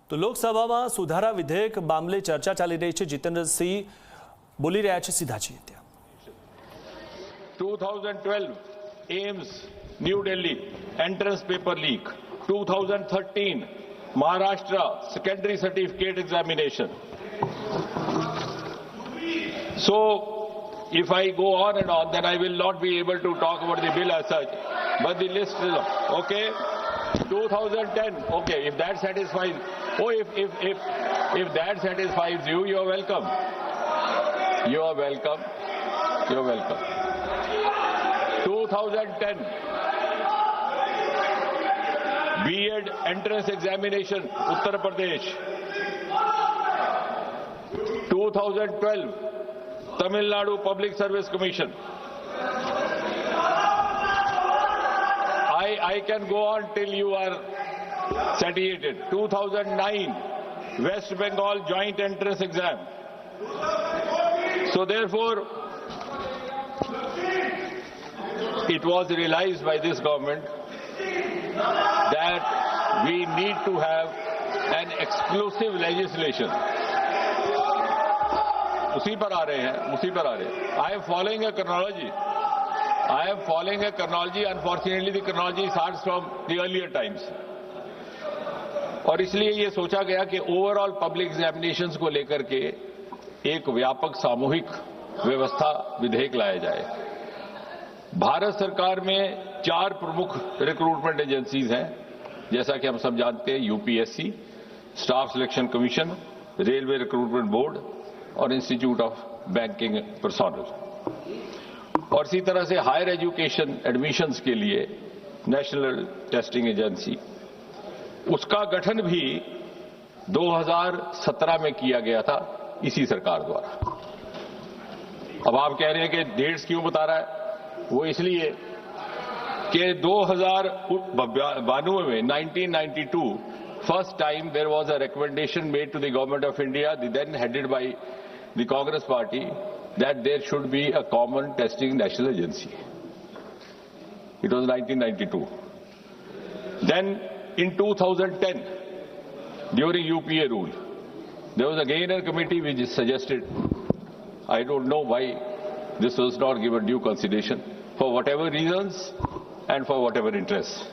તો લોકસભામાં સુધારા વિધેયક મામલે ચર્ચા ચાલી રહી છે। જીતેન્દ્રસિંહ બોલી રહ્યા છે, સીધા છીએ ત્યાં। 2012 AIIMS new Delhi entrance paper leak, 2013 Maharashtra secondary certificate examination. So if I go on and on, then I will not be able to talk about the bill as such, but the list is okay. 2010, okay, if that satisfies, if that satisfies you, you are welcome. You are welcome. You are welcome. 2010 B.Ed entrance examination, Uttar Pradesh. 2012 Tamil Nadu Public Service Commission. I can go on till you are satiated. 2009 West Bengal joint entrance exam. So therefore, it was realized by this government that we need to have an exclusive legislation. उसी पर आ रहे हैं। I am following a chronology. Unfortunately, the chronology starts from the earlier times. और इसलिए ये सोचा गया कि ओवरऑल पब्लिक एग्जामिनेशंस को लेकर के एक व्यापक सामूहिक व्यवस्था विधेयक लाया जाए। भारत सरकार में 4 प्रमुख रिक्रूटमेंट एजेंसीज हैं, जैसा कि हम सब जानते हैं, UPSC, staff selection commission, railway recruitment board और इंस्टीट्यूट ऑफ बैंकिंग पर्सोनल। और इसी तरह से हायर एजुकेशन एडमिशंस के लिए नेशनल टेस्टिंग एजेंसी, उसका गठन भी 2017 में किया गया था इसी सरकार द्वारा। अब आप कह रहे हैं कि डेट्स क्यों बता रहा है? वो इसलिए कि 2092 में 1992 first time there was a recommendation made to the government of India, then headed by the Congress party, that there should be a common testing national agency. It was 1992. Then in 2010, during UPA rule, there was again a committee which suggested, I don't know why this was not given due consideration, for whatever reasons and for whatever interests.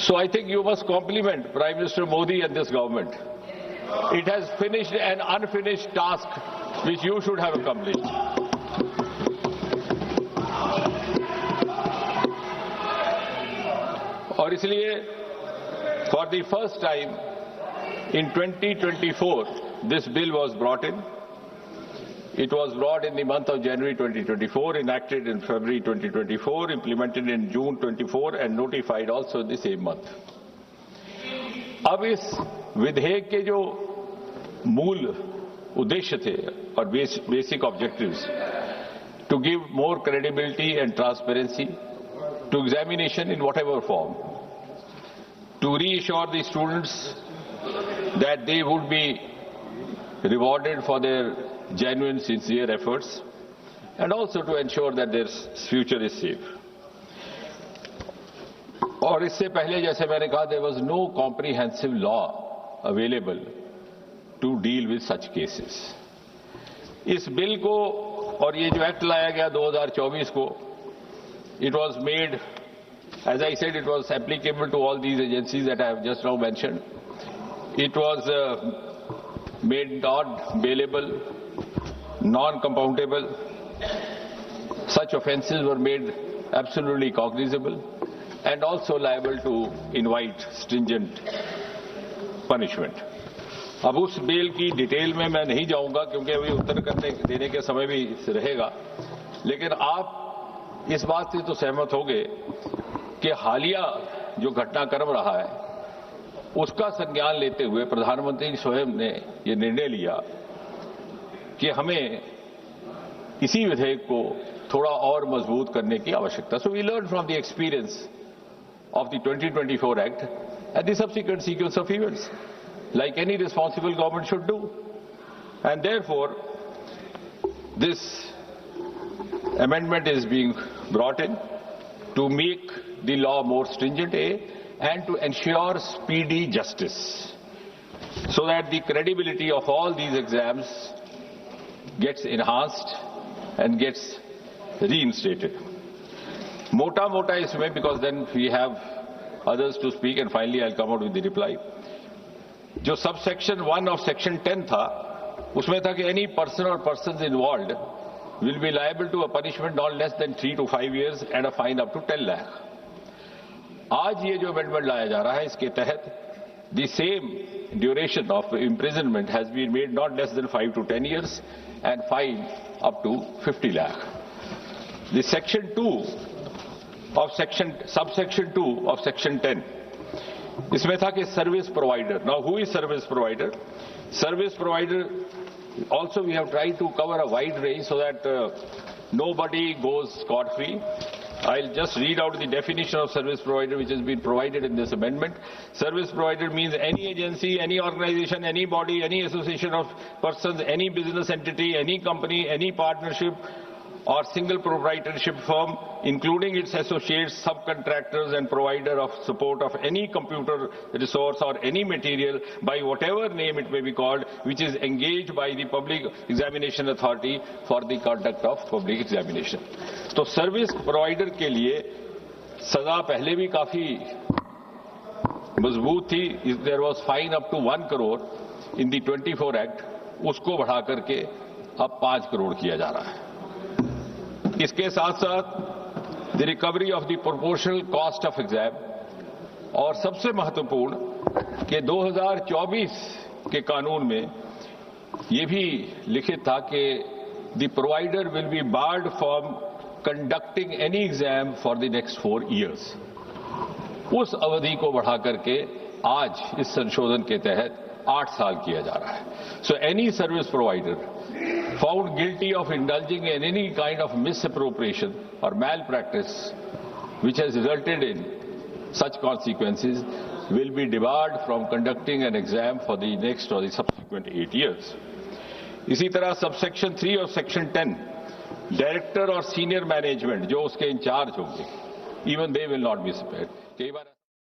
So I think you must compliment Prime Minister Modi and this government. It has finished an unfinished task which you should have accomplished. और इसलिए for the first time in 2024 this bill was brought in. It was brought in the month of January 2024, enacted in February 2024, implemented in June 24 and notified also the same month. अब इस विधेयक के जो मूल उद्देश्य थे और basic objectives, to give more credibility and transparency to examination in whatever form, to reassure the students that they would be rewarded for their genuine, sincere efforts, and also to ensure that their future is safe. और इससे पहले, जैसे मैंने कहा, there was no comprehensive law available to deal with such cases. इस bill को और ये जो एक्ट लाया गया 2024 को, it was made, as I said, it was applicable to all these agencies that I have just now mentioned. It was made not bailable, non-compoundable. Such offences were made absolutely cognizable and also liable to invite stringent punishment. अब उस bill की detail में मैं नहीं जाऊंगा क्योंकि अभी उत्तर देने के समय भी रहेगा, लेकिन आप इस बात से तो सहमत होंगे कि हालिया जो घटनाक्रम रहा है उसका संज्ञान लेते हुए प्रधानमंत्री स्वयं ने ये निर्णय लिया कि हमें इसी विधेयक को थोड़ा और मजबूत करने की आवश्यकता। So we learned from the experience of the 2024 Act and the subsequent sequence of events, like any responsible government should do. And therefore, this amendment is being brought in to make the law more stringent, and to ensure speedy justice. so that the credibility of all these exams gets enhanced and gets reinstated. Mota isme, because then we have others to speak, and finally I'll come out with the reply. जो subsection 1 of section 10 था, उसमें था कि any person or persons involved will be liable to a punishment not less than 3 to 5 years and a fine up to 10 lakh. आज ये जो amendment लाया जा रहा है, इसके तहत the same duration of imprisonment has been made not less than 5 to 10 years and fine up to 50 lakh. The section 2 of subsection 2 of section 10, इसमें था कि service provider. Now who is service provider? Service provider also we have tried to cover a wide range so that nobody goes scot-free. I'll just read out the definition of service provider which has been provided in this amendment. Service provider means any agency, any organization, any body, any association of persons, any business entity, any company, any partnership or single proprietorship firm, including its associates, subcontractors and provider of support of any computer resource or any material by whatever name it may be called, which is engaged by the Public Examination Authority for the conduct of public examination. तो service provider के लिए सजा पहले भी काफी मजबूत थी. There was fine up to 1 crore in the 24 act, उसको बढ़ा करके अब 5 करोड़ किया जा रहा है. इसके साथ साथ the recovery of the proportional cost of exam, और सबसे महत्वपूर्ण कि 2024 के कानून में ये भी लिखित था कि the provider will be board from conducting any exam for the next 4 years. उस अवधि को बढ़ा करके आज इस संशोधन के तहत 8 साल किया जा रहा है. So any service provider found guilty of indulging in any kind of misappropriation or malpractice which has resulted in such consequences will be debarred from conducting an exam for the next or the subsequent 8 years. इसी तरह subsection 3 of section 10, director और senior management जो उसके in charge होंगे, even they will not be spared. कई बार